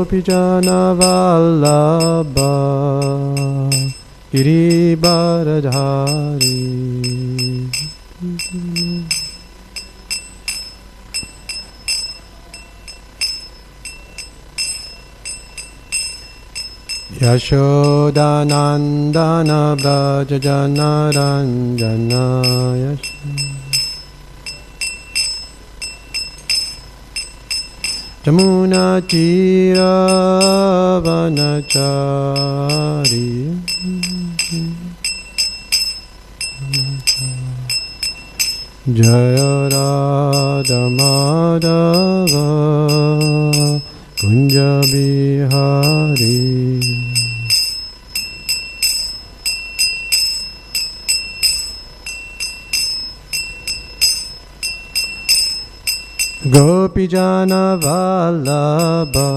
Gopijana Vallabha Girivaradhari Yashodanandana Brajajana Ranjana Jamuna Tira Vanachari Jaya Radha Madhava Kunja Bihari Gopijana Vallabha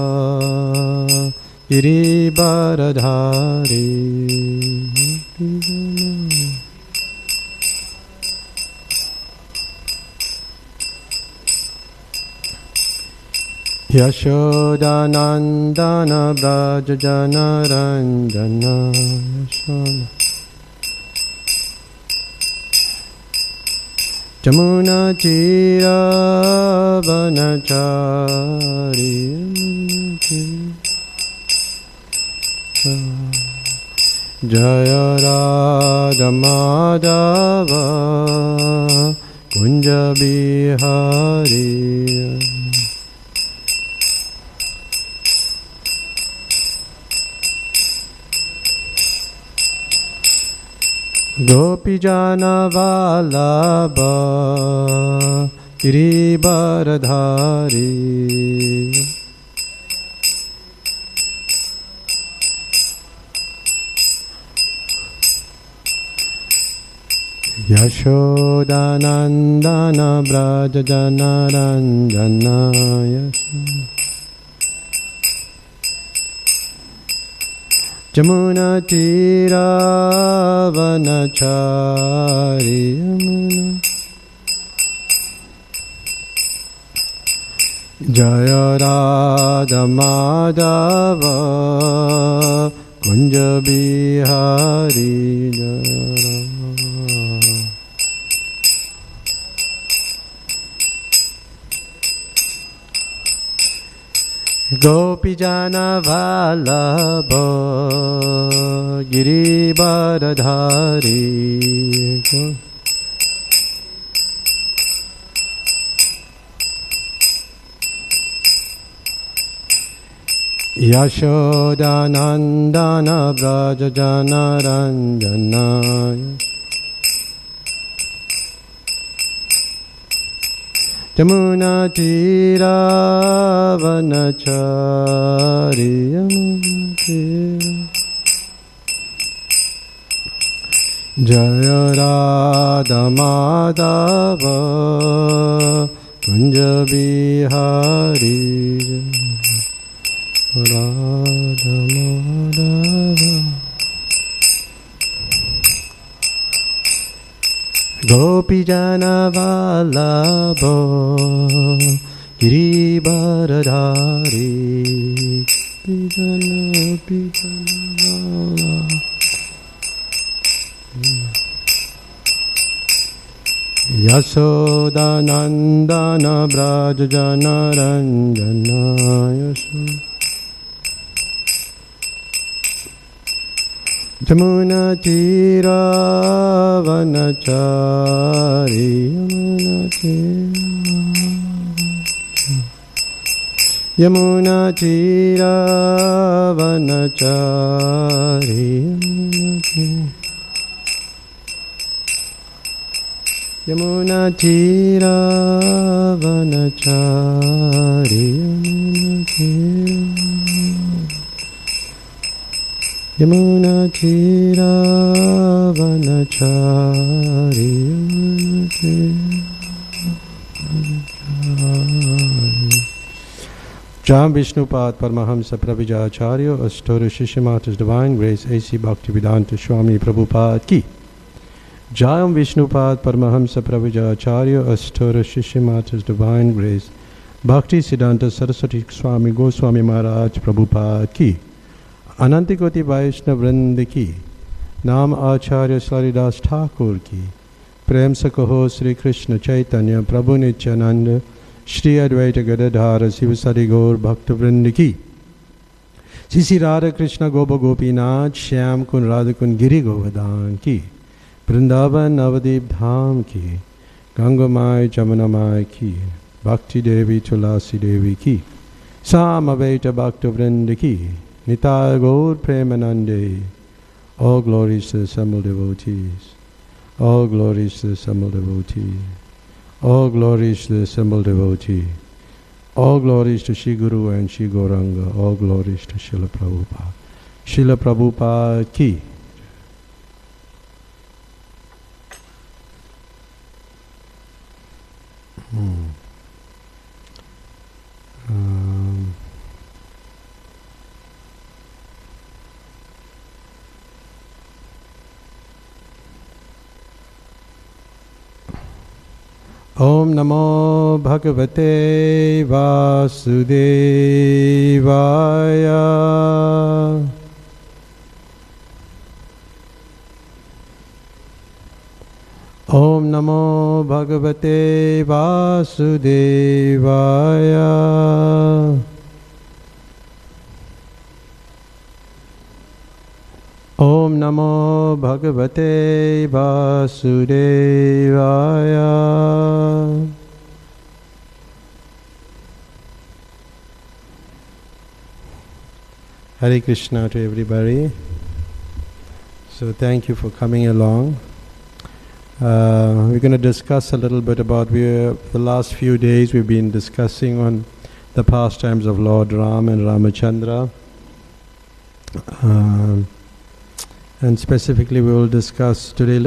Girivaradhari Yashodanandana Brajajana Ranjana Yashoda Jamuna Tira Vanachari Jaya Radha Madhava Kunja Bihari Gopijana Vallabha Girivaradhari Yashodanandana Brajajana Ranjana Jamuna Tira Vanachari Jaya Radha Madhava Kunja Bihari Gopijana Vallabha Girivaradhari Yashodanandana Brajajana Ranjana Jamuna Tira Vanachari Jaya Radha Madhava Kunja Bihari Radha Madhava Gopijana Vallabha Girivaradhari Yashodanandana Brajajana Ranjana Jamuna Tira Vanachari Yamuna Tira Vanachari Yamuna Tira Vanachari Yamuna Tira Vanachari Jam Vishnupad Paramahamsa Pravijacharya, Astora Shishimata's Divine Grace, A.C. Bhaktivedanta Swami Prabhupada Ki. Jam Vishnupad Paramahamsa Pravijacharya, Astora Shishimata's Divine Grace, Bhakti Siddhanta Saraswati Swami Goswami Maharaj Prabhupada ki, Anantikoti Vaishnav Vrind ki, Nam Acharya Slaridas Thakur ki, Prem se kaho Sri Krishna Chaitanya Prabhu Nityananda Shri Advaita Gadadhara Sivasari Gaur Bhakta Vrind ki, Sisi Radha Krishna Gopa Gopinath Shyam Kun Radha Kun Giri Govardhan ki, Vrindavan Navadip Dham ki, Ganga Mai Jamuna Mai ki, Bhakti Devi Tulasi Devi ki, Samaveta Bhakta Vrind ki, Nitai Gaur Premanande. All glories to the assembled devotees. All glories to the assembled devotee. All glories to the assembled devotee. All glories to Shri Guru and Shri Gauranga. All glories to Srila Prabhupada. Srila Prabhupada ki. Om Namo Bhagavate Vasudevaya. Om Namo Bhagavate Vasudevaya. Om Namo Bhagavate Vasudevaya. Hare Krishna to everybody. So thank you for coming along. We're going to discuss a little bit about the last few days we've been discussing on the pastimes of Lord Ram and Ramachandra. And specifically we will discuss today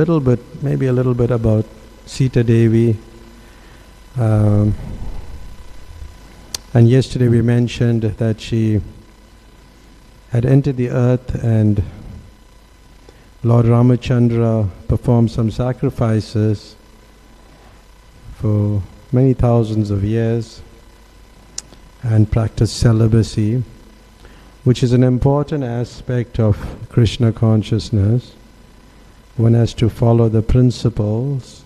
maybe a little bit about Sita Devi. And yesterday we mentioned that she had entered the earth and Lord Ramachandra performed some sacrifices for many thousands of years and practiced celibacy, which is an important aspect of Krishna consciousness. One has to follow the principles,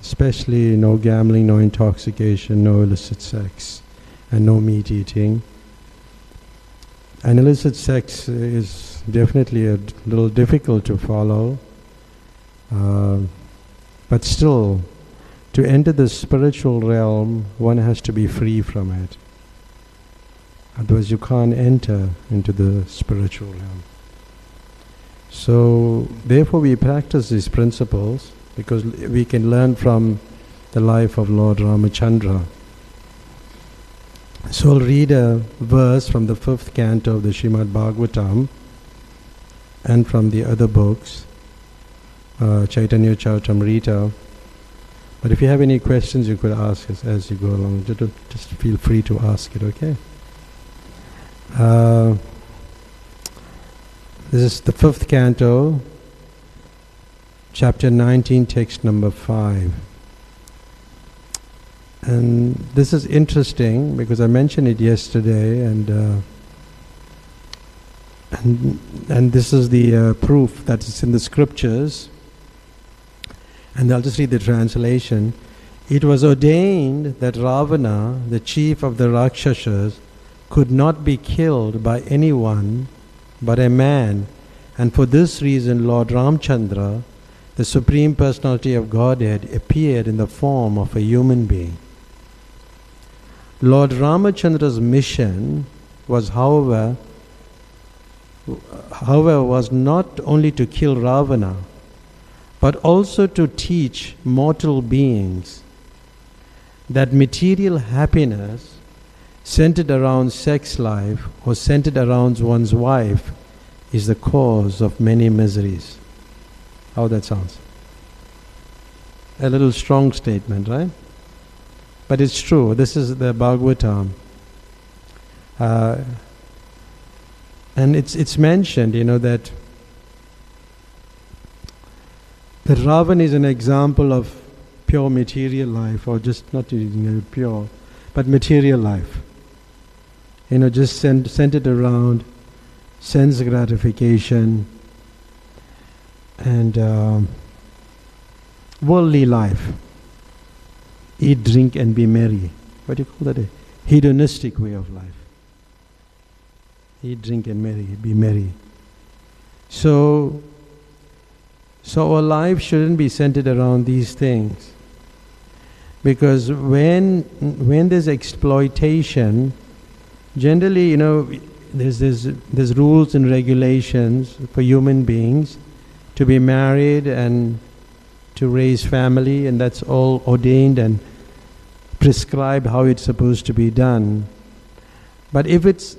especially no gambling, no intoxication, no illicit sex, and no meat eating. And illicit sex is definitely a little difficult to follow, but still, to enter the spiritual realm, one has to be free from it. Otherwise you can't enter into the spiritual realm. So therefore we practice these principles because we can learn from the life of Lord Ramachandra. So I'll read a verse from the 5th canto of the Srimad Bhagavatam and from the other books, Chaitanya Charitamrita. But if you have any questions you could ask us as you go along. Just feel free to ask it, okay? This is the 5th canto, chapter 19, text number 5. And this is interesting because I mentioned it yesterday, and this is the proof that it's in the scriptures. And I'll just read the translation. It was ordained that Ravana, the chief of the Rakshasas, could not be killed by anyone but a man, and for this reason Lord Ramchandra, the Supreme Personality of Godhead, appeared in the form of a human being. Lord Ramachandra's mission was, however, was not only to kill Ravana, but also to teach mortal beings that material happiness centered around sex life or centered around one's wife is the cause of many miseries. How that sounds? A little strong statement, right? But it's true. This is the Bhagavatam. And it's mentioned, that Ravan is an example of pure material life, or just not pure, but material life. Just centered around sense gratification and worldly life. Eat, drink, and be merry. What do you call that? A hedonistic way of life. Eat, drink, and be merry. So our life shouldn't be centered around these things. Because when there's exploitation, generally, there's rules and regulations for human beings to be married and to raise family, and that's all ordained and prescribed how it's supposed to be done. But if it's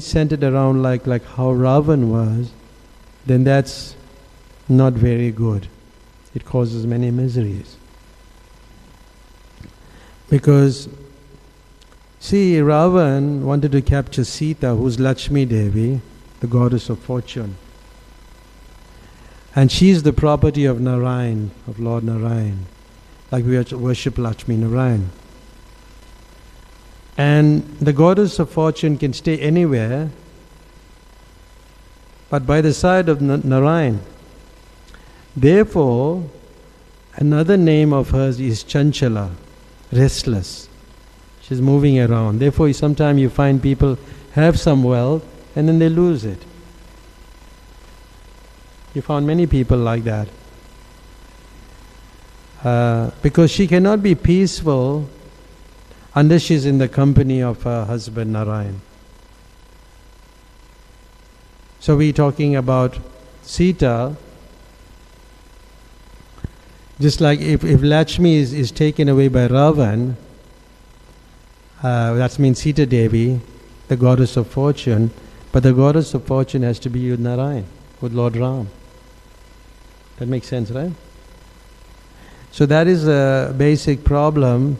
centered around like how Ravan was, then that's not very good. It causes many miseries. Because, see, Ravan wanted to capture Sita, who's Lakshmi Devi, the goddess of fortune. And she's the property of Narayan, of Lord Narayan. Like we worship Lakshmi Narayan. And the goddess of fortune can stay anywhere, but by the side of Narayan. Therefore, another name of hers is Chanchala, restless. She's moving around. Therefore, sometimes you find people have some wealth and then they lose it. You found many people like that. Because she cannot be peaceful unless she's in the company of her husband Narayan. So we're talking about Sita. Just like if Lakshmi is taken away by Ravan, that means Sita Devi, the goddess of fortune, but the goddess of fortune has to be with Narayan, with Lord Ram. That makes sense, right? So that is a basic problem.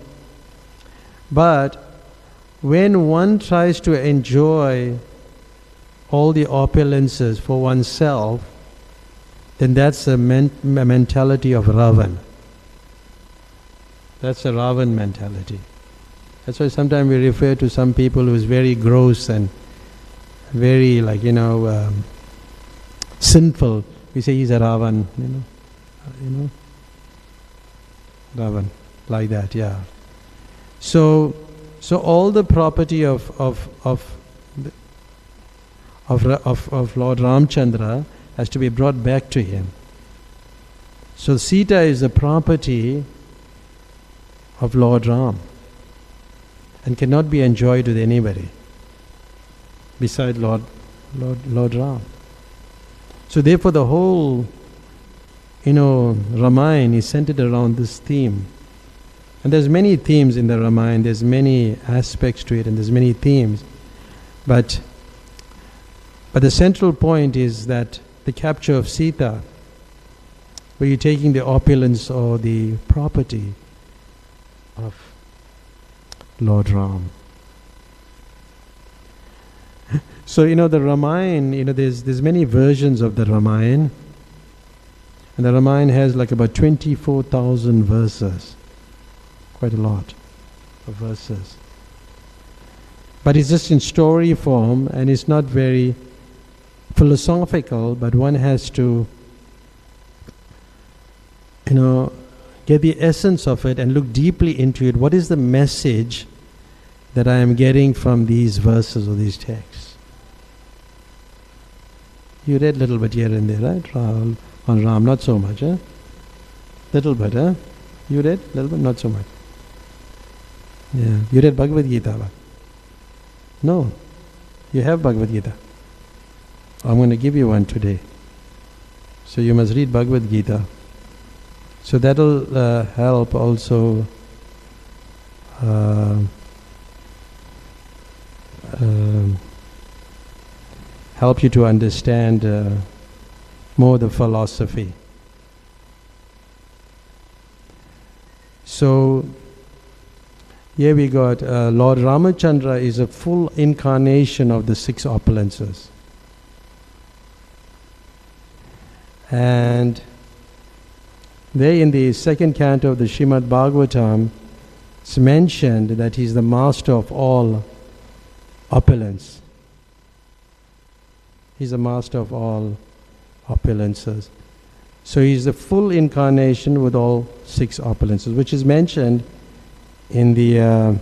But when one tries to enjoy all the opulences for oneself, then that's a mentality of Ravan. That's a Ravan mentality. That's why sometimes we refer to some people who is very gross and very sinful. We say he's a Ravan, Ravan, like that, yeah. So all the property of Lord Ramchandra has to be brought back to him. So Sita is the property of Lord Ram and cannot be enjoyed with anybody beside Lord Ram. So therefore the whole Ramayana is centered around this theme. And there's many themes in the Ramayana, there's many aspects to it, and there's many themes. But the central point is that the capture of Sita, where you're taking the opulence or the property of Lord Ram. So the Ramayana, there's many versions of the Ramayana, and the Ramayana has like about 24,000 verses. Quite a lot of verses. But it's just in story form, and it's not very philosophical, but one has to get the essence of it and look deeply into it. What is the message that I am getting from these verses or these texts? You read a little bit here and there, right? Rahul, on Ram, not so much, huh? Little bit, huh? You read a little bit, not so much. Yeah. You read Bhagavad Gita, but no, you have Bhagavad Gita. I'm going to give you one today. So you must read Bhagavad Gita. So that will help also help you to understand more the philosophy. So here we got Lord Ramachandra is a full incarnation of the six opulences. And There in the second canto of the Srimad Bhagavatam, it's mentioned that he's the master of all opulence. He's the master of all opulences. So he's the full incarnation with all 6 opulences, which is mentioned in the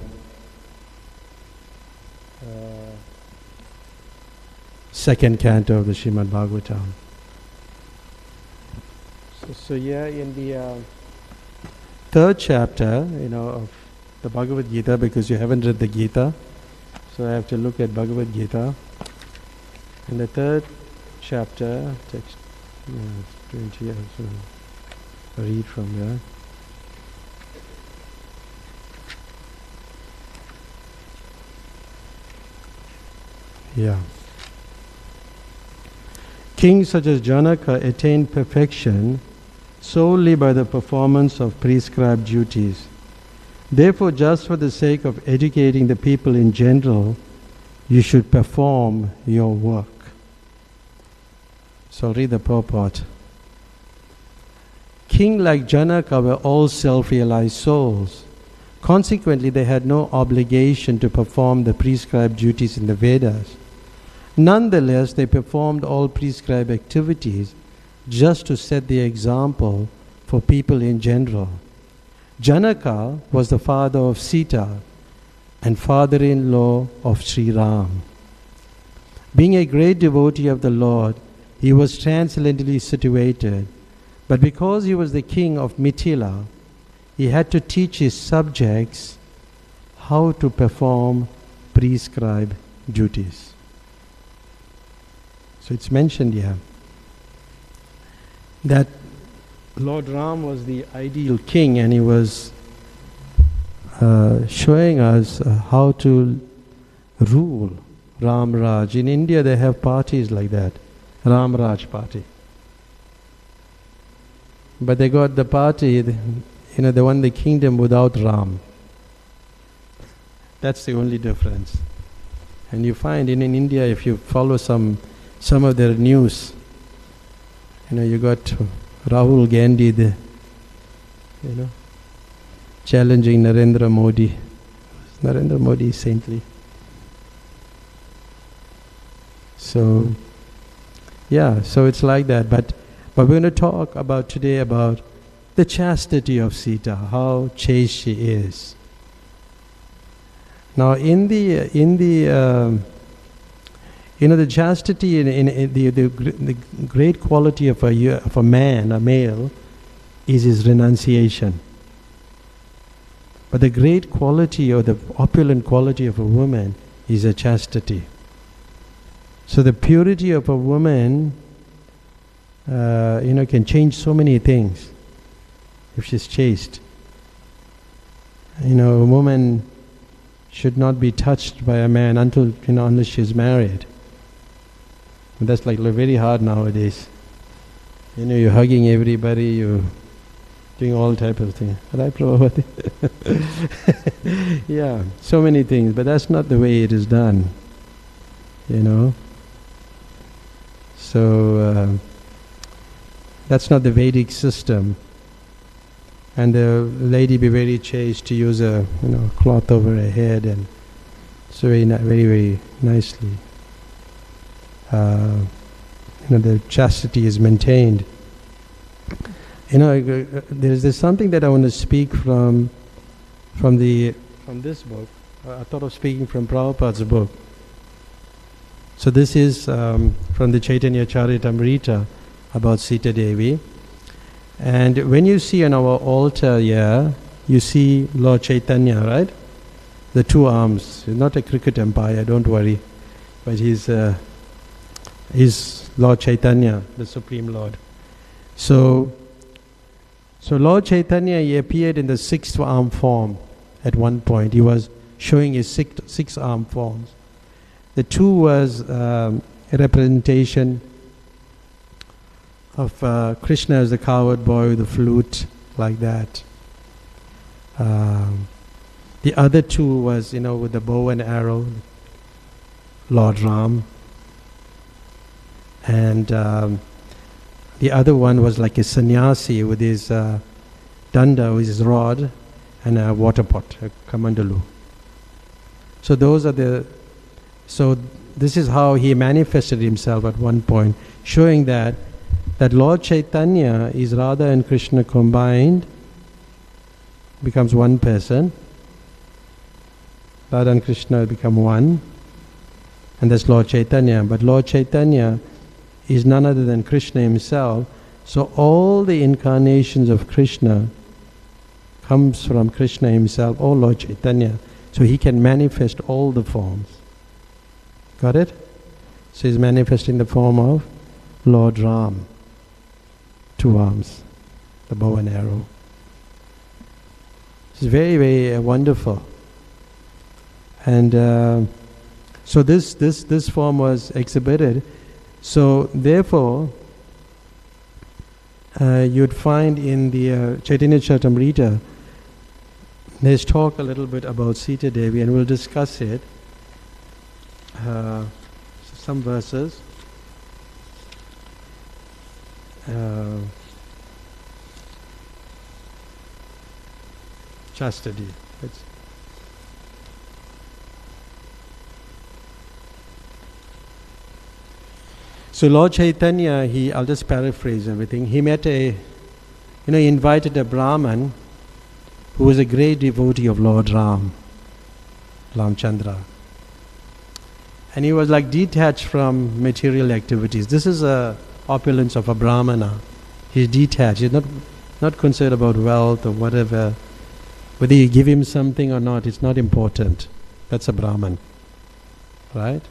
second canto of the Srimad Bhagavatam. So yeah, in the third chapter, of the Bhagavad Gita, because you haven't read the Gita, so I have to look at Bhagavad Gita. In the third chapter, text 20, so read from there. Yeah. Kings such as Janaka attained perfection solely by the performance of prescribed duties. Therefore, just for the sake of educating the people in general, you should perform your work. So I'll read the purport. King like Janaka were all self-realized souls. Consequently, they had no obligation to perform the prescribed duties in the Vedas. Nonetheless, they performed all prescribed activities just to set the example for people in general. Janaka was the father of Sita and father-in-law of Sri Ram. Being a great devotee of the Lord, he was transcendently situated, but because he was the king of Mithila, he had to teach his subjects how to perform prescribed duties. So it's mentioned here that Lord Ram was the ideal king, and he was showing us how to rule Ram Raj. In India they have parties like that, Ram Raj party. But they got the party, they won the kingdom without Ram. That's the only difference. And you find in India, if you follow some of their news, you got Rahul Gandhi there, challenging Narendra Modi. Narendra Modi is saintly. So, so it's like that. But we're going to talk today about the chastity of Sita, how chaste she is. Now, in the chastity, in the great quality of a man, a male, is his renunciation. But the great quality or the opulent quality of a woman is a chastity. So the purity of a woman, can change so many things if she's chaste. A woman should not be touched by a man unless she's married. And that's very hard nowadays. You're hugging everybody, you're doing all type of things. Right, Prabhupada? Yeah, so many things, but that's not the way it is done. So that's not the Vedic system. And the lady be very chaste to use a cloth over her head, and so very very nicely. The chastity is maintained. There's something that I want to speak from this book. I thought of speaking from Prabhupada's book. So this is from the Chaitanya Charitamrita about Sita Devi. And when you see on our altar here, you see Lord Chaitanya, right? The 2 arms. He's not a cricket umpire, don't worry. But he's Lord Chaitanya, the Supreme Lord. So Lord Chaitanya, he appeared in the 6th arm form at one point. He was showing his 6 arm forms. The 2 was a representation of Krishna as the coward boy with the flute, like that. The other 2 was, with the bow and arrow, Lord Ram. And The other one was like a sannyasi with his danda, with his rod, and a water pot, a kamandalu. So this is how he manifested himself at one point, showing that Lord Chaitanya is Radha and Krishna combined, becomes one person. Radha and Krishna become one, and that's Lord Chaitanya. But Lord Chaitanya is none other than Krishna himself. So all the incarnations of Krishna comes from Krishna himself, or Lord Chaitanya. So he can manifest all the forms. Got it? So he's manifesting the form of Lord Ram. 2 arms, the bow and arrow. It's very, very wonderful. And so this form was exhibited. So therefore, you'd find in the Chaitanya Charitamrita, there's talk a little bit about Sita Devi, and we'll discuss it. Some verses. Chastity. So Lord Chaitanya, I'll just paraphrase everything. He met he invited a Brahman who was a great devotee of Lord Ramchandra. And he was like detached from material activities. This is a opulence of a Brahmana. He's detached. He's not concerned about wealth or whatever. Whether you give him something or not, it's not important. That's a Brahman. Right?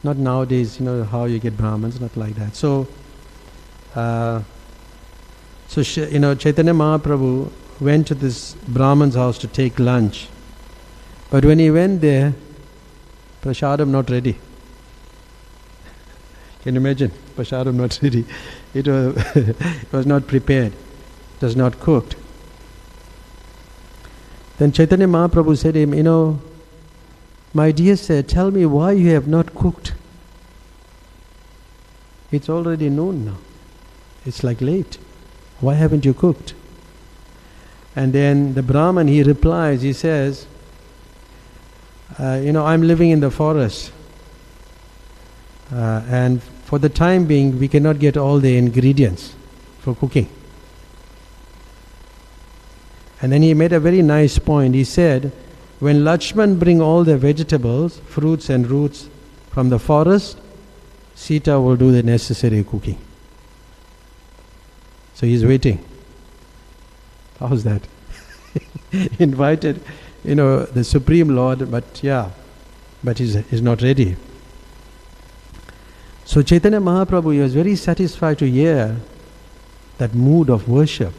Not nowadays, how you get Brahmins, not like that. So Chaitanya Mahaprabhu went to this Brahman's house to take lunch. But when he went there, Prasadam not ready. Can you imagine? Prasadam not ready. It was not prepared. It was not cooked. Then Chaitanya Mahaprabhu said to him, my dear sir, tell me why you have not cooked. It's already noon now. It's like late. Why haven't you cooked? And then the Brahman, he replies, he says, I'm living in the forest. And for the time being, we cannot get all the ingredients for cooking. And then he made a very nice point. He said, when Lakshman bring all the vegetables, fruits and roots from the forest, Sita will do the necessary cooking. So he's waiting. How's that? Invited, the Supreme Lord, but he's not ready. So Chaitanya Mahaprabhu, he was very satisfied to hear that mood of worship.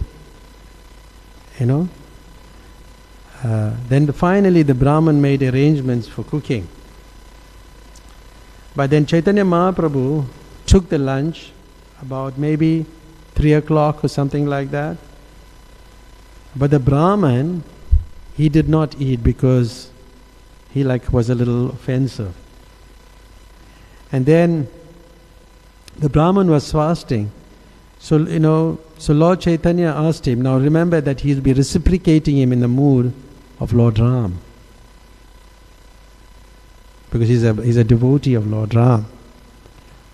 Then finally the Brahman made arrangements for cooking. But then Chaitanya Mahaprabhu took the lunch about maybe 3 o'clock or something like that. But the Brahman, he did not eat because he was a little offensive. And then the Brahman was fasting. So Lord Chaitanya asked him, now remember that he'll be reciprocating him in the mood of Lord Ram. Because he's a devotee of Lord Ram.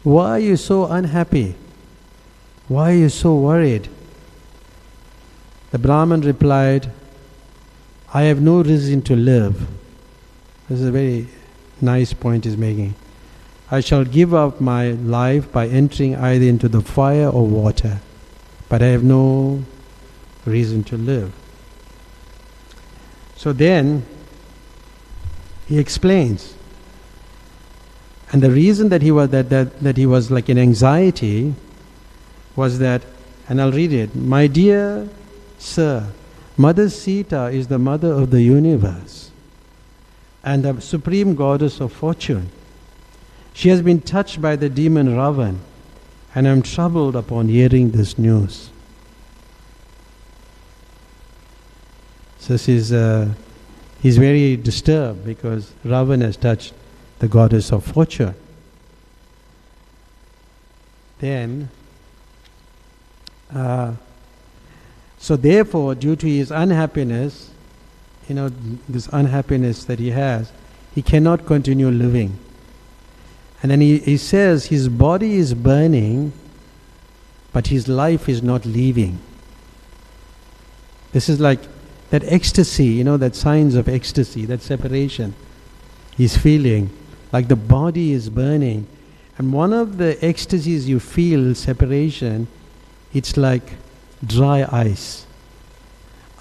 Why are you so unhappy? Why are you so worried? The Brahman replied, I have no reason to live. This is a very nice point he's making. I shall give up my life by entering either into the fire or water, but I have no reason to live. So then he explains, and the reason that he was that he was like in anxiety was that, and I'll read it. My dear sir, Mother Sita is the mother of the universe and the supreme goddess of fortune. She has been touched by the demon Ravan, and I am troubled upon hearing this news. So he's very disturbed because Ravan has touched the goddess of fortune. Then So therefore, due to his unhappiness, this unhappiness that he has, he cannot continue living. And then he says his body is burning, but his life is not leaving. This is like that ecstasy, that signs of ecstasy, that separation he's feeling, like the body is burning. And one of the ecstasies you feel, separation, it's like dry ice.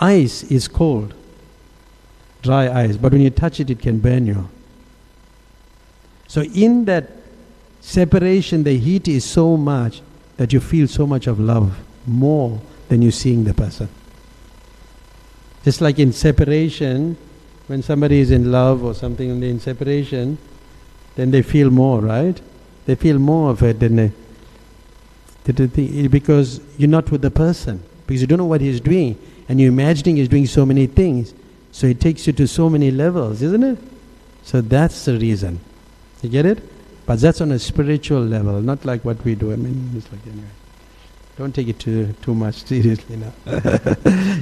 Ice is cold, dry ice, but when you touch it, it can burn you. So in that separation, the heat is so much that you feel so much of love, more than you seeing the person. Just like in separation, when somebody is in love or something and they're in separation, then they feel more, right? They feel more of it than because you're not with the person, because you don't know what he's doing, and you're imagining he's doing so many things, so it takes you to so many levels, isn't it? So that's the reason. You get it? But that's on a spiritual level, not like what we do. I mean, it's like, anyway, don't take it too much seriously now.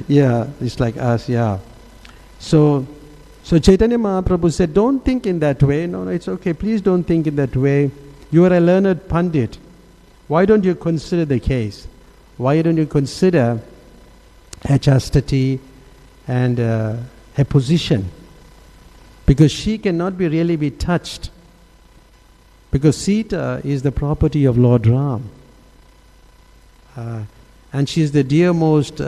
Yeah, it's like us, yeah. So Chaitanya Mahaprabhu said, don't think in that way. No, it's okay. Please don't think in that way. You are a learned Pandit. Why don't you consider the case? Why don't you consider her chastity and her position? Because she cannot really be touched. Because Sita is the property of Lord Ram. And she is the dearmost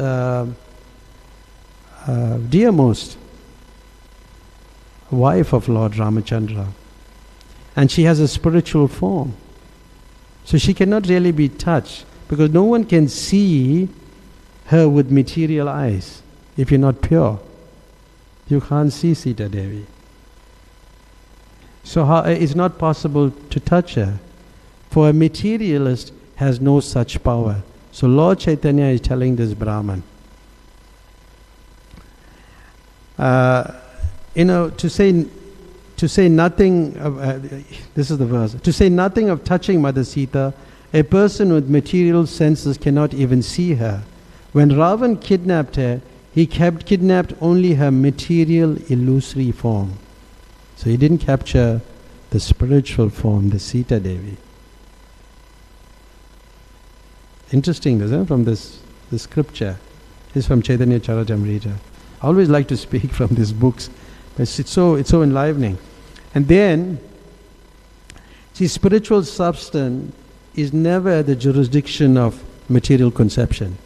wife of Lord Ramachandra. And she has a spiritual form. So she cannot really be touched, because no one can see her with material eyes if you're not pure. You can't see Sita Devi. So it's not possible to touch her. For a materialist has no such power. So Lord Chaitanya is telling this Brahman, to say nothing of, this is the verse, to say nothing of touching Mother Sita, a person with material senses cannot even see her. When Ravan kidnapped her, he kidnapped only her material illusory form. So he didn't capture the spiritual form, the Sita Devi. Interesting, isn't it? From this scripture. It's from Chaitanya Charitamrita. I always like to speak from these books. It's so enlivening. And then, see, spiritual substance is never the jurisdiction of material conception.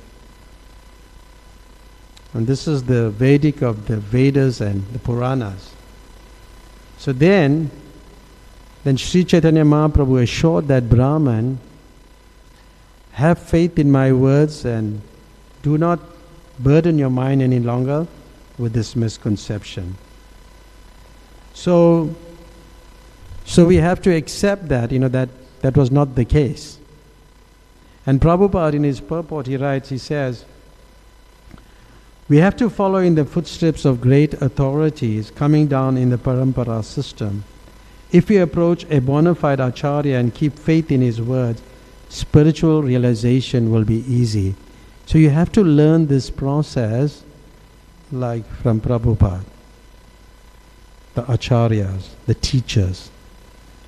And this is the Vedic of the Vedas and the Puranas. So then Sri Chaitanya Mahaprabhu assured that Brahman, have faith in my words and do not burden your mind any longer with this misconception. So we have to accept that, that was not the case. And Prabhupada in his purport, he says, we have to follow in the footsteps of great authorities coming down in the parampara system. If we approach a bona fide acharya and keep faith in his words, spiritual realization will be easy. So you have to learn this process like from Prabhupada, the acharyas, the teachers,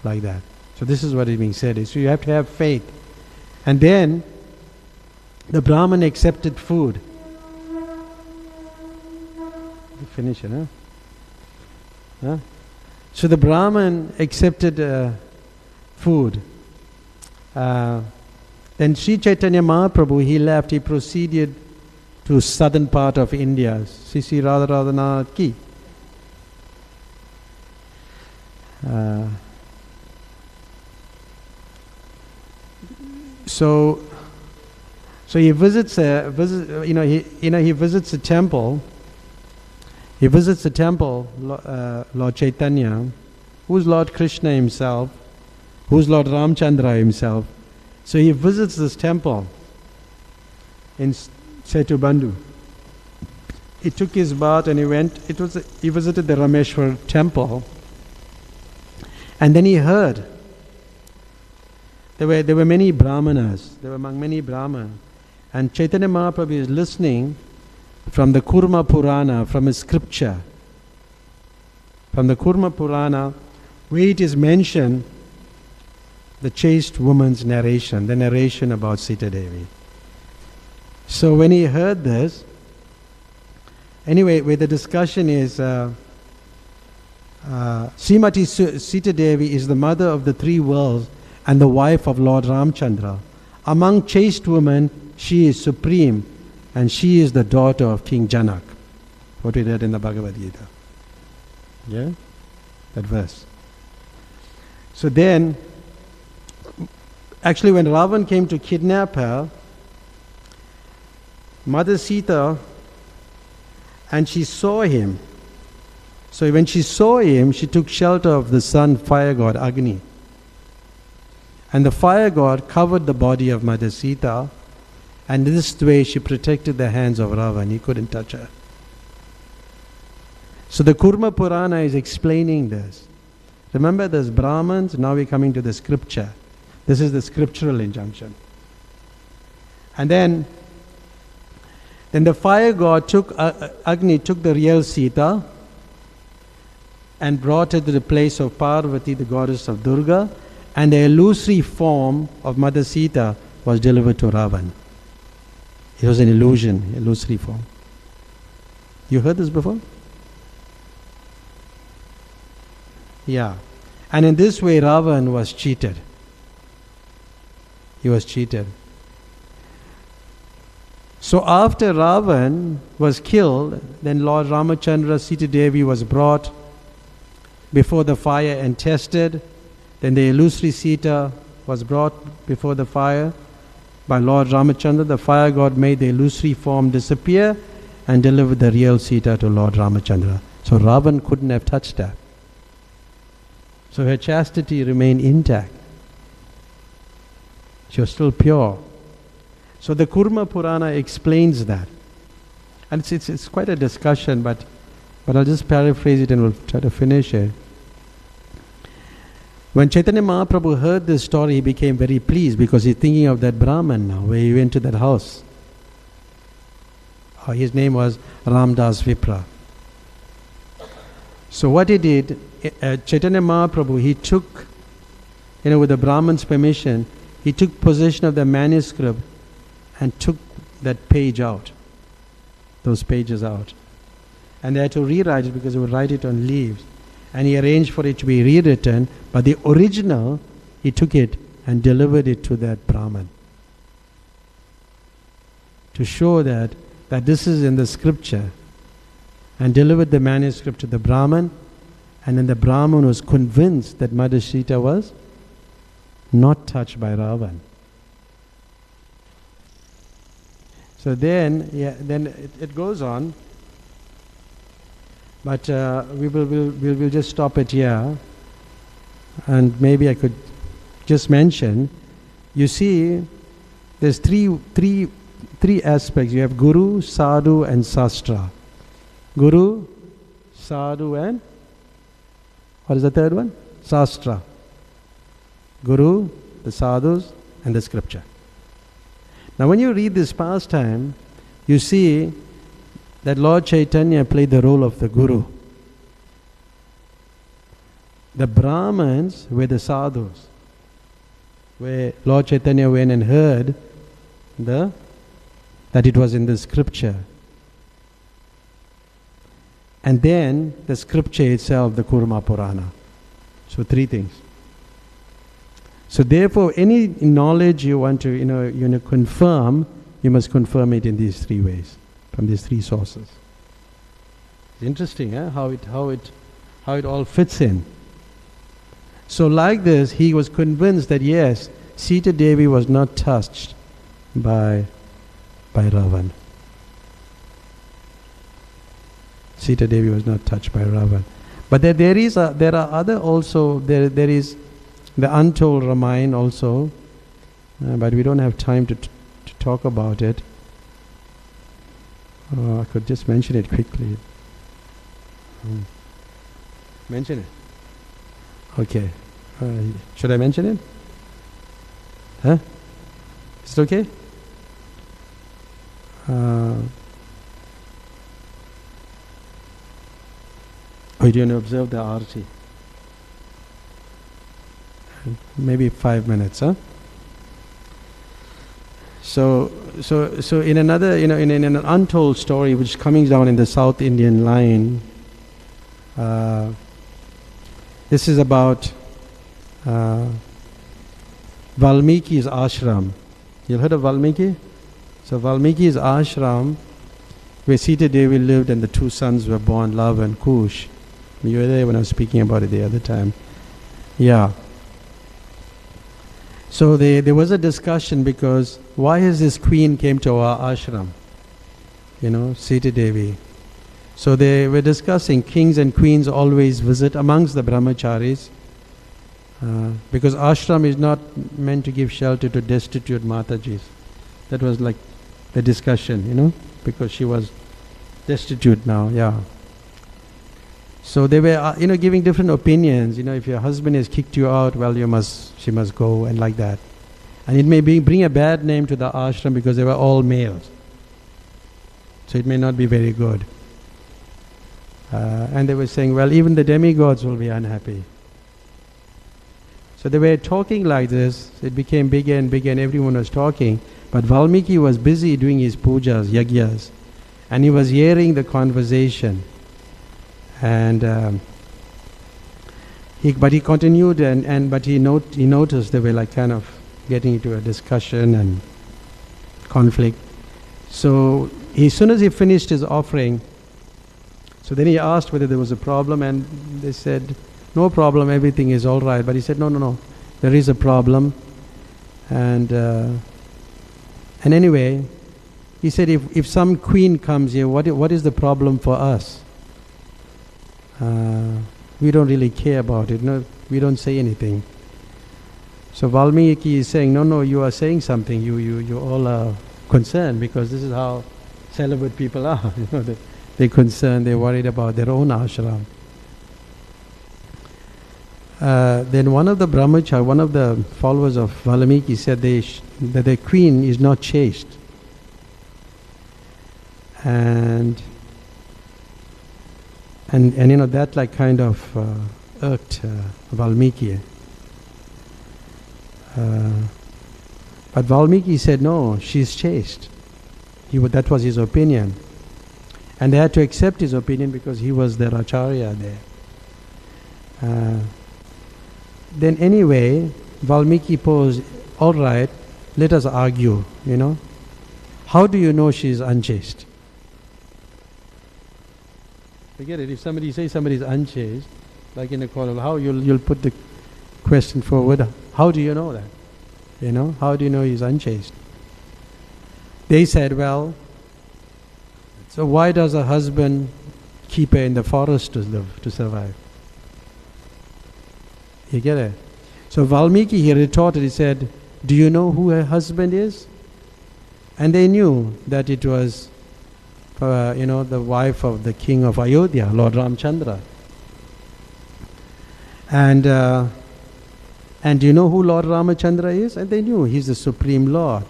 like that. So this is what is being said. So you have to have faith. And then the Brahman accepted food. Finish it, huh? So the Brahman accepted food. Then Sri Chaitanya Mahaprabhu, he left, he proceeded to southern part of India. Sri Radharanath ki. So he visits he visits a temple. He visits the temple, Lord Chaitanya, who's Lord Krishna himself, who's Lord Ramchandra himself. So he visits this temple in Setubandhu. He took his bath and he visited the Rameshwar temple. And then he heard, there were many brahmanas, there were among many brahmanas, And Chaitanya Mahaprabhu is listening from the Kurma Purana, from a scripture. From the Kurma Purana, where it is mentioned, the chaste woman's narration, the narration about Sita Devi. So when he heard this, anyway, where the discussion is, Srimati Sita Devi is the mother of the three worlds and the wife of Lord Ramchandra. Among chaste women, she is supreme, and she is the daughter of King Janak. What we read in the Bhagavad Gita. Yeah? That verse. So then, actually when Ravan came to kidnap her, Mother Sita, and she saw him. So when she saw him, she took shelter of the sun fire god Agni. And the fire god covered the body of Mother Sita, and in this way she protected the hands of Ravan. He couldn't touch her. So the Kurma Purana is explaining this. Remember, there's Brahmins, now we're coming to the scripture. This is the scriptural injunction. And then the fire god took, Agni took the real Sita and brought her to the place of Parvati, the goddess of Durga, and the illusory form of Mother Sita was delivered to Ravan. It was an illusion, illusory form. You heard this before? Yeah. And in this way Ravan was cheated. He was cheated. So after Ravan was killed, then Lord Ramachandra, Sita Devi was brought before the fire and tested. Then the illusory Sita was brought before the fire by Lord Ramachandra. The fire god made the illusory form disappear and delivered the real Sita to Lord Ramachandra. So Ravan couldn't have touched her. So her chastity remained intact. She was still pure. So the Kurma Purana explains that. And it's quite a discussion, but I'll just paraphrase it and we'll try to finish it. When Chaitanya Mahaprabhu heard this story, he became very pleased because he's thinking of that Brahman now, where he went to that house. His name was Ramdas Vipra. So what he did, Chaitanya Mahaprabhu, he took, with the Brahman's permission, he took possession of the manuscript and took that page out, those pages out. And they had to rewrite it because they would write it on leaves. And he arranged for it to be rewritten, but the original, he took it and delivered it to that Brahman. To show that this is in the scripture. And delivered the manuscript to the Brahman, and then the Brahman was convinced that Mother Sita was not touched by Ravan. So then it goes on, but we'll just stop it here, and maybe I could just mention. You see, there's three aspects. You have Guru, Sadhu, and Sastra. Guru, Sadhu, and what is the third one? Sastra. Guru, the Sadhus, and the scripture. Now when you read this pastime, you see that Lord Chaitanya played the role of the Guru. The Brahmins were the Sadhus, where Lord Chaitanya went and heard that it was in the scripture. And then the scripture itself, the Kurma Purana. So three things. So therefore, any knowledge you want to confirm, you must confirm it in these three ways, from these three sources. It's interesting, how it all fits in. So like this, he was convinced that yes, Sita Devi was not touched by Ravan. Sita Devi was not touched by Ravan. But there are other also, there is the untold Ramayana also, but we don't have time to talk about it. I could just mention it quickly. Mention it. Okay. Should I mention it? Huh? Is it okay? you want to observe the arti? Maybe 5 minutes, huh? So in another, in an untold story which is coming down in the South Indian line, this is about Valmiki's ashram. You heard of Valmiki? So Valmiki's ashram, where Sita Devi lived and the two sons were born, Love and Kush. You were there when I was speaking about it the other time. Yeah. So there was a discussion because why has this queen came to our ashram? Sita Devi. So they were discussing kings and queens always visit amongst the brahmacharis because ashram is not meant to give shelter to destitute Matajis. That was like the discussion, because she was destitute now, yeah. So they were, giving different opinions. If your husband has kicked you out, well, she must go, and like that. And it may bring a bad name to the ashram because they were all males. So it may not be very good. And they were saying, well, even the demigods will be unhappy. So they were talking like this. It became bigger and bigger, and everyone was talking. But Valmiki was busy doing his pujas, yagyas, and he was hearing the conversation. And he continued, but he noticed they were like kind of getting into a discussion and conflict. So as soon as he finished his offering, so then he asked whether there was a problem, and they said, no problem, everything is all right. But he said, no, there is a problem. And anyway, he said, if some queen comes here, what is the problem for us? We don't really care about it. No, we don't say anything. So Valmiki is saying, no, you are saying something. You all are concerned because this is how celibate people are. They're concerned. They're worried about their own ashram. Then one of the brahmachari, one of the followers of Valmiki said that the queen is not chaste. And that like kind of irked Valmiki. But Valmiki said, no, she's chaste. That was his opinion. And they had to accept his opinion because he was their acharya there. Then anyway, Valmiki posed, all right, let us argue, How do you know she is unchaste? Forget it. If somebody says somebody is unchaste, like in a court, how you'll put the question forward, how do you know that? How do you know he's unchaste? They said, well, so why does a husband keep her in the forest to survive? You get it? So Valmiki, he retorted, he said, do you know who her husband is? And they knew that it was, the wife of the king of Ayodhya, Lord Ramchandra. And do you know who Lord Ramachandra is? And they knew he's the Supreme Lord.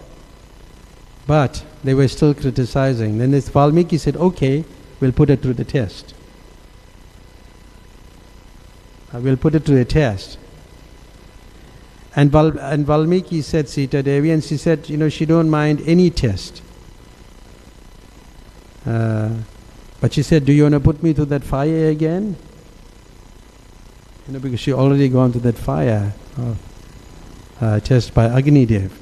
But they were still criticizing. Then this Valmiki said, okay, we'll put it through the test. We'll put it to the test. And Valmiki said Sita Devi, and she said, she don't mind any test. But she said, do you want to put me to that fire again? Because she already gone to that fire test by Agni Dev.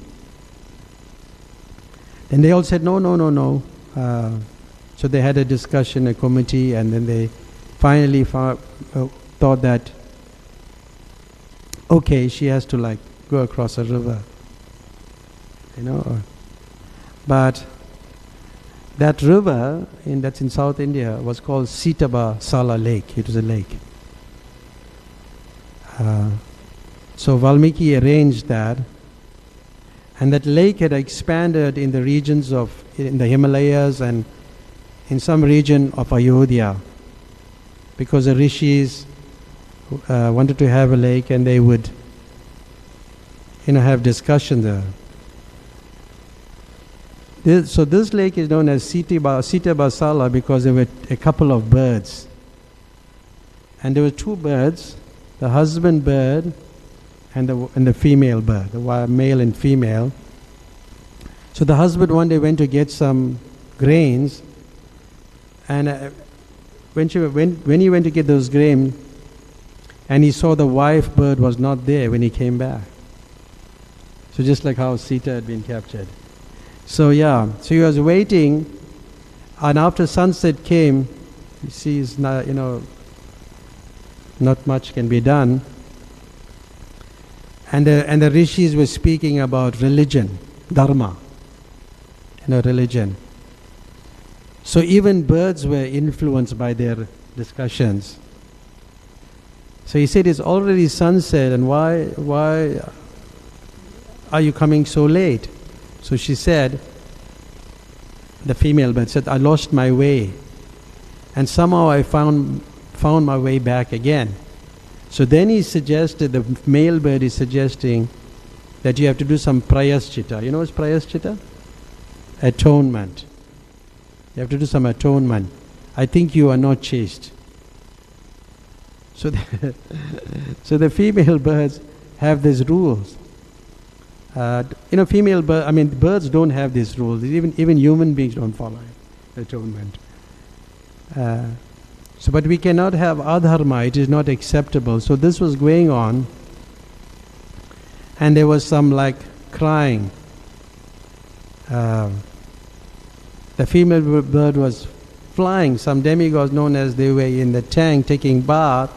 And they all said, no. So they had a discussion, a committee, and then they finally thought that, okay, she has to go across a river. But that river, that's in South India, was called Sitaba Sala Lake. It was a lake. So Valmiki arranged that, and that lake had expanded in the regions in the Himalayas and in some region of Ayodhya, because the rishis wanted to have a lake, and they would have discussion there. So this lake is known as Sita Basala because there were a couple of birds. And there were two birds, the husband bird and the female bird, the male and female. So the husband one day went to get some grains, and when he went to get those grains, and he saw the wife bird was not there when he came back. So just like how Sita had been captured. So he was waiting, and after sunset came, he sees not much can be done. And the rishis were speaking about religion, dharma, religion. So even birds were influenced by their discussions. So he said, it's already sunset, and why are you coming so late? So she said, the female bird said, I lost my way, and somehow I found my way back again. So then he suggested, the male bird is suggesting that you have to do some prayaschita. You know what's prayaschita? Atonement. You have to do some atonement. I think you are not chaste. So the female birds have these rules. Birds don't have these rules. Even human beings don't follow atonement. But we cannot have adharma. It is not acceptable. So this was going on, and there was some crying. The female bird was flying. Some demigods, known as, they were in the tank taking bath,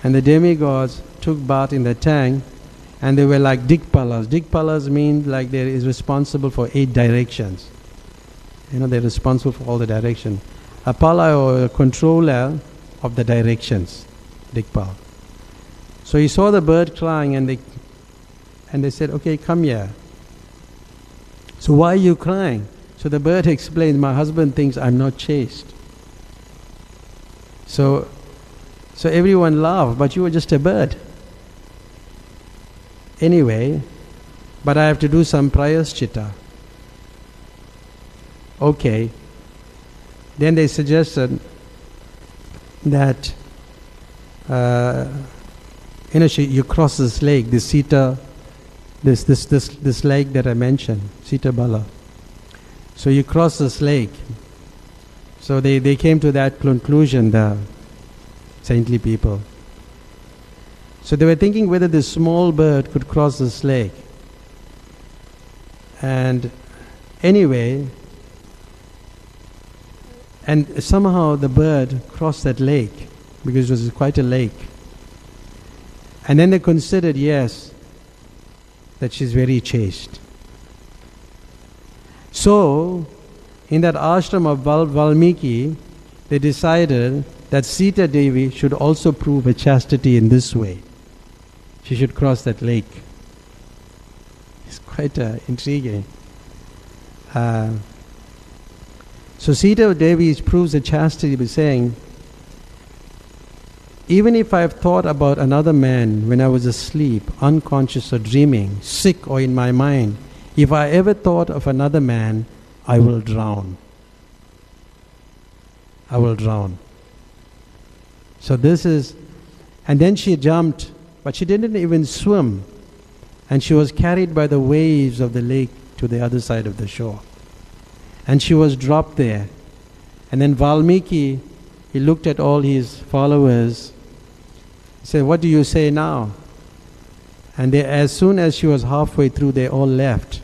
and the demigods took bath in the tank, and they were like dikpalas. Dikpalas mean they is responsible for 8 directions. They're responsible for all the directions. A pala, or a controller of the directions, dikpal. So he saw the bird crying, and they said, okay, come here. So why are you crying? So the bird explains, my husband thinks I'm not chaste. So everyone laughed, but you were just a bird. Anyway, but I have to do some prayaschita. Okay. Then they suggested that you cross this lake, this Sita, this lake that I mentioned, Sita Bala. So you cross this lake. So they came to that conclusion, the saintly people. So they were thinking whether this small bird could cross this lake. And anyway, and somehow the bird crossed that lake, because it was quite a lake. And then they considered, yes, that she's very chaste. So, in that ashram of Valmiki, they decided that Sita Devi should also prove her chastity in this way. She should cross that lake. It's quite intriguing. So Sita Devi proves the chastity by saying, even if I have thought about another man when I was asleep, unconscious or dreaming, sick or in my mind, if I ever thought of another man, I will drown. I will drown. So this is, and then she jumped, but she didn't even swim, and she was carried by the waves of the lake to the other side of the shore. And she was dropped there. And then Valmiki, he looked at all his followers, he said, what do you say now? And as soon as she was halfway through, they all left.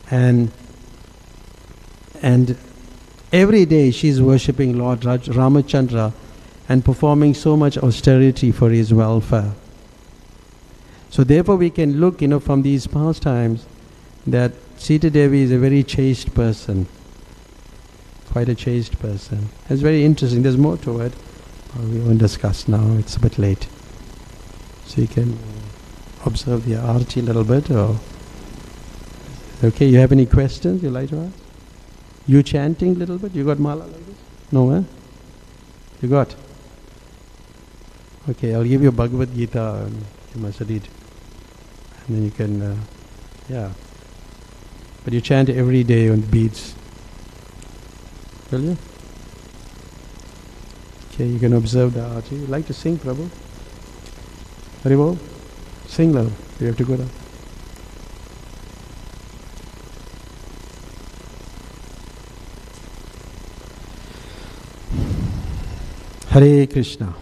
And every day she's worshipping Lord Ramachandra and performing so much austerity for his welfare. So therefore we can look, from these pastimes, that Sita Devi is a very chaste person. Quite a chaste person. It's very interesting. There's more to it. We won't discuss now. It's a bit late. So you can observe the arti a little bit. Or okay, you have any questions you'd like to ask? You chanting a little bit? You got mala like this? No, eh? You got? Okay, I'll give you Bhagavad Gita and you must read. And then you can, yeah. But you chant every day on beads. Will you? Okay, you can observe the arti. You like to sing, Prabhu? Haribol? Sing loud. You have to go down. Hare Krishna.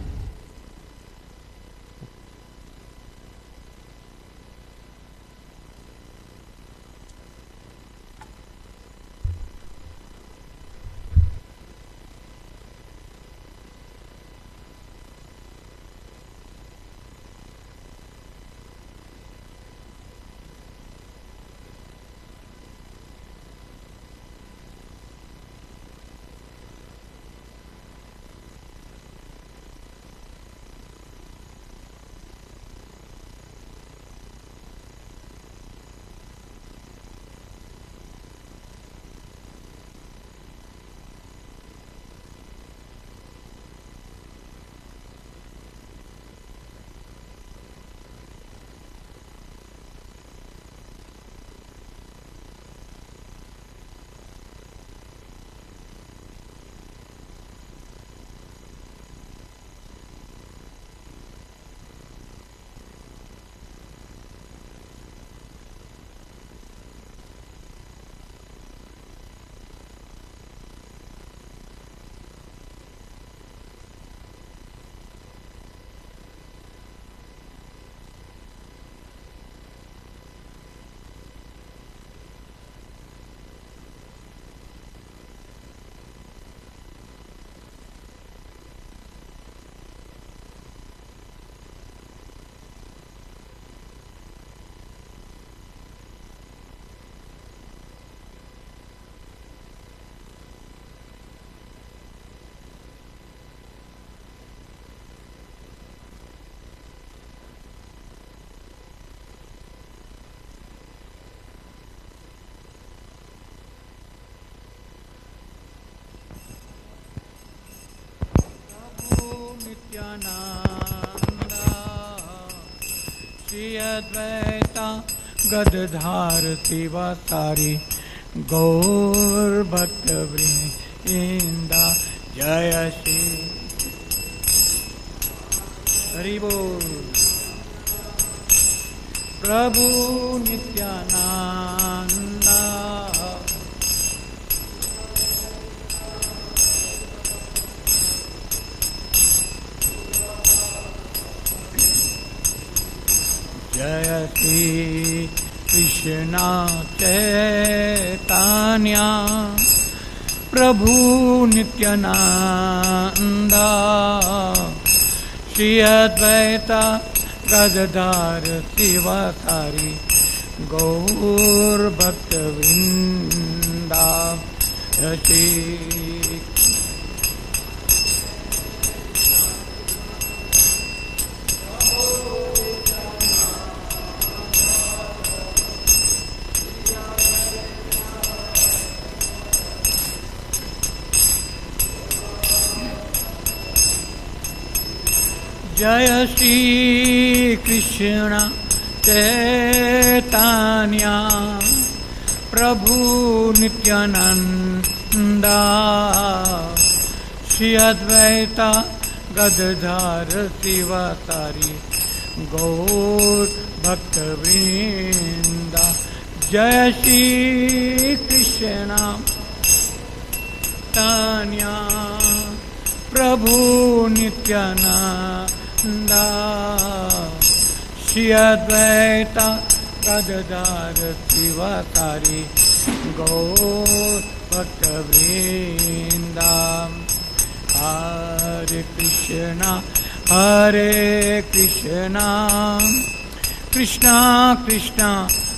Shri Advaita Gadadhar Sivasari Gaur Bhakta Vrinda Jaya Shri Haribol Prabhu Nityananda Jaya Shri Krishna Chaitanya Prabhu Nityananda Shri Advaita Gadadhar Sivasari Gaur Bhakta Vrinda Shri Jaya Shri Krishna Chaitanya Prabhu Nityananda Shri Advaita Gadadhar Sivasari Gaur Bhakta Vrinda Jaya Shri Krishna Chaitanya Prabhu Nityananda Shri Advaita Gadadhar Sivasari Gaur Bhakta Vrinda Hare Krishna Krishna Krishna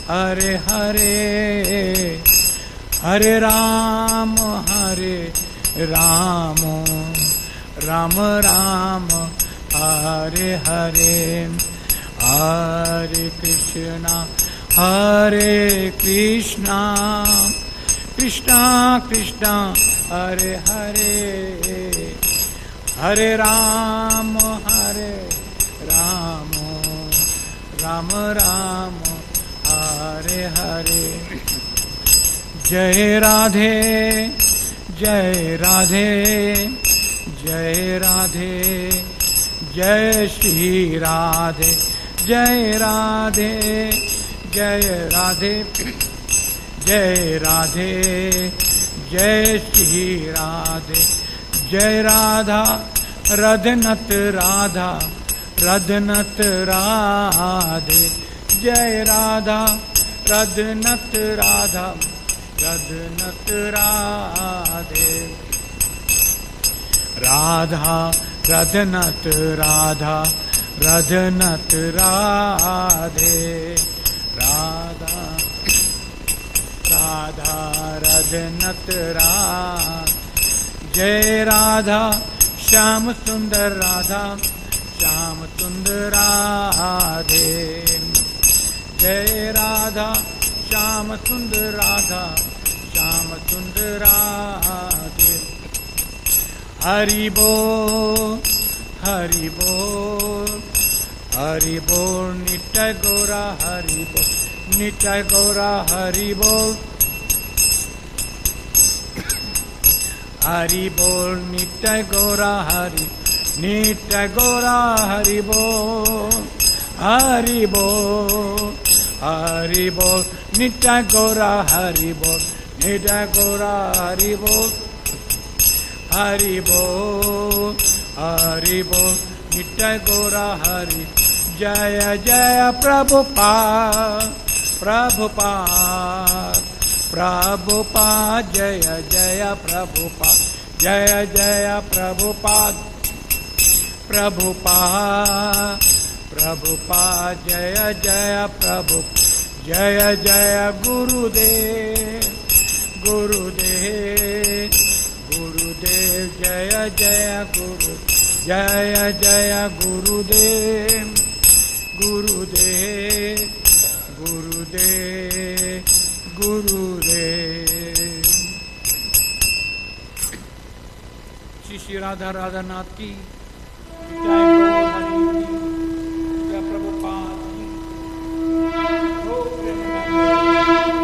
Hare Hare Hare Rama Rama Rama Hare Hare Hare Krishna Krishna Krishna Hare Hare Hare Rama Rama Rama Hare Hare जय राधे जय राधे जय राधे जय श्री राधे जय राधे जय राधे जय राधे जय श्री राधे जय राधा रघुनाथ राधा रघुनाथ राधे जय राधा रघुनाथ राधा रघुनाथ राधे राधा रघुनाथ राधा रघुनाथ राधे राधा राधा रघुनाथ राधे जय राधा श्याम सुंदर राधा श्याम सुंदर राधे जय राधा श्याम सुंदर राधा श्याम सुंदर राधे हरि बोल हरि बोल हरि बोल नित्य गौरा हरि बोल नित्य गौरा हरि बोल हरि बोल नित्य गौरा हरि नित्य गौरा हरि बोल हरि बोल हरि बोल नित्य गौरा हरि बोल नित्य गौरा हरि बोल हरि बोल हरि बोल नित्य गौरा हरि जय जय प्रभुपाद प्रभुपाद प्रभुपाद जय जय प्रभुपाद जय जय प्रभुपाद प्रभुपाद प्रभुपाद जय जय प्रभु जय जय गुरुदेव गुरुदेव गुरुदेव जय जय गुरु जय जय गुरुदेव गुरुदेव गुरुदेव गुरुदेव श्री श्री राधा राधानाथ की जय गौर हरि की जय प्रभुपाद की हो प्रेम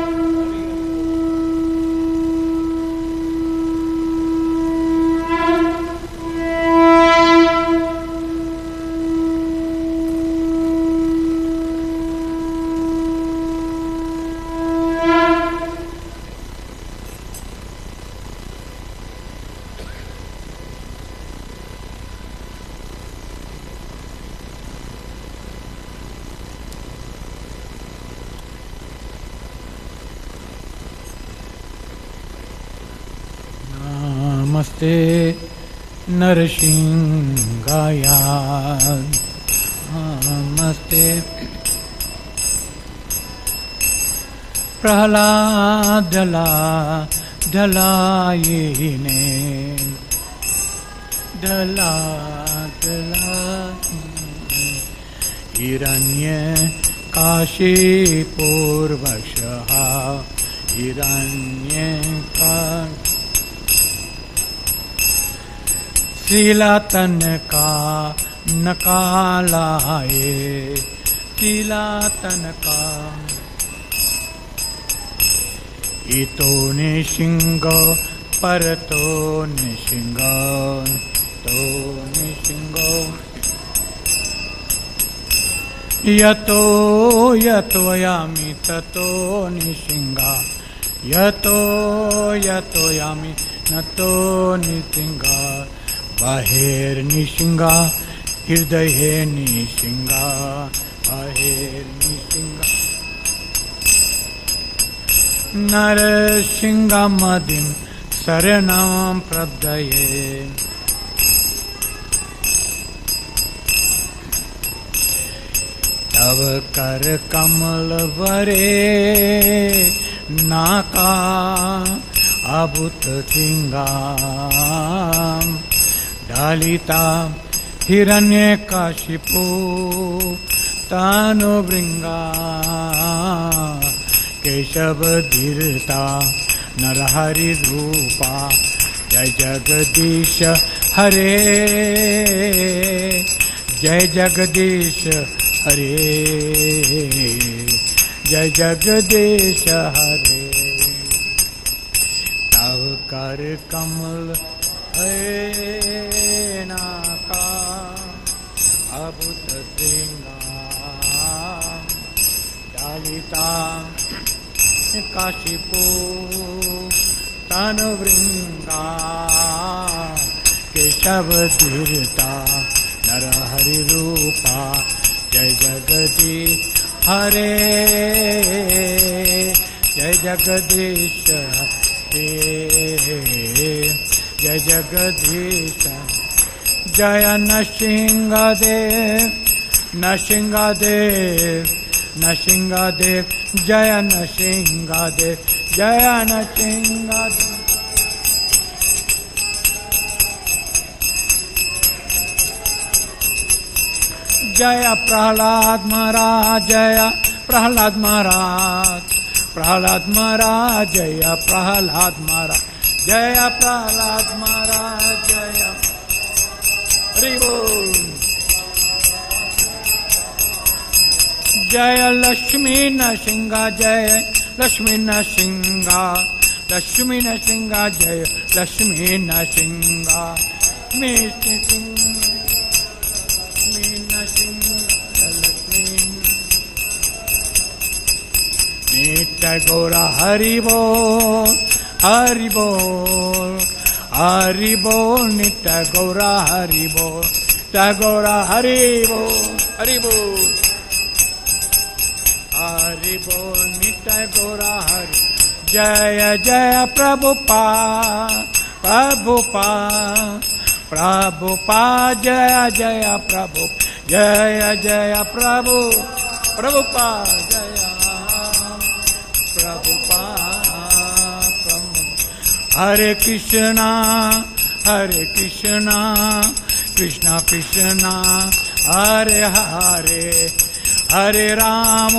नमस्ते नरसिंहाय नमस्ते प्रहलाद ढलायिने हिरण्य काशीपूर्वशः हिरण्य शीलातन का नकालाए शीलातन का इतो निशिंग परतो निशिंग तो निशिंग यतो यतो यामि ततो निशिंगा यतो यतो यामि नतो निशिंगा बाहेर निशिंगा हृदय निशिंगा बाहेर निशिंगा नरसिंगा मदिं शरणं प्रपद्ये तव कर कमल वरे नाका अभूत सिंगाम डालिता हिरण्यकशिपु तानुभृंगा केशव धीरता नरहरि रूपा जय जगदीश हरे जय जगदीश हरे जय जगदीश हरे कर कमल है नाका अभूत श्रृंगार डालिता काशीपो तनुवृंगा केशव धीरता नर हरि रूपा जय जगदी हरे जय जगदीश हे जय जगदीश जय नृसिंहदेव नृसिंहदेव नृसिंहदेव जय नृसिंहदेव जय नृसिंहदेव जय प्रहलाद महाराज जय प्रहलाद महाराज प्रहलाद महाराज जय प्रहलाद महाराज जय प्रहलाद महाराज जय हरि बोल जय लक्ष्मी नरसिंह जय लक्ष्मी नरसिंह लक्ष्मी नरसिंह जय लक्ष्मी नरसिंह नित्य गौरा हरि बोल हरि बोल हरि बोल नित्य गौरा हरि बोल नित्य गौरा हरि बोल हरि बोल हरि बोल नित्य गौरा हरि जय जय प्रभुपा प्रभुपा प्रभुपा जय जय प्रभु जय जय प्रभु प्रभुपा जय प्रभुपा हरे कृष्णा कृष्णा कृष्णा हरे हरे हरे राम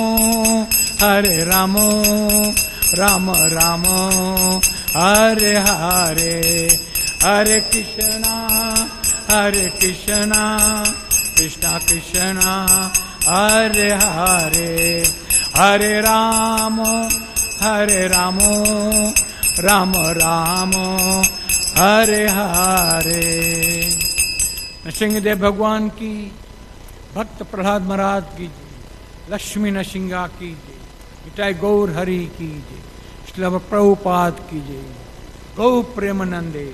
राम राम हरे हरे हरे कृष्णा कृष्णा कृष्णा हरे हरे हरे राम राम राम हरे हरे। नरसिंहदेव भगवान की, भक्त प्रहलाद महाराज की जय, लक्ष्मी नरसिंहा की जय, मिठाई गौर हरि की जय, श्रील प्रभुपाद की जय, गौ प्रेमानंदे।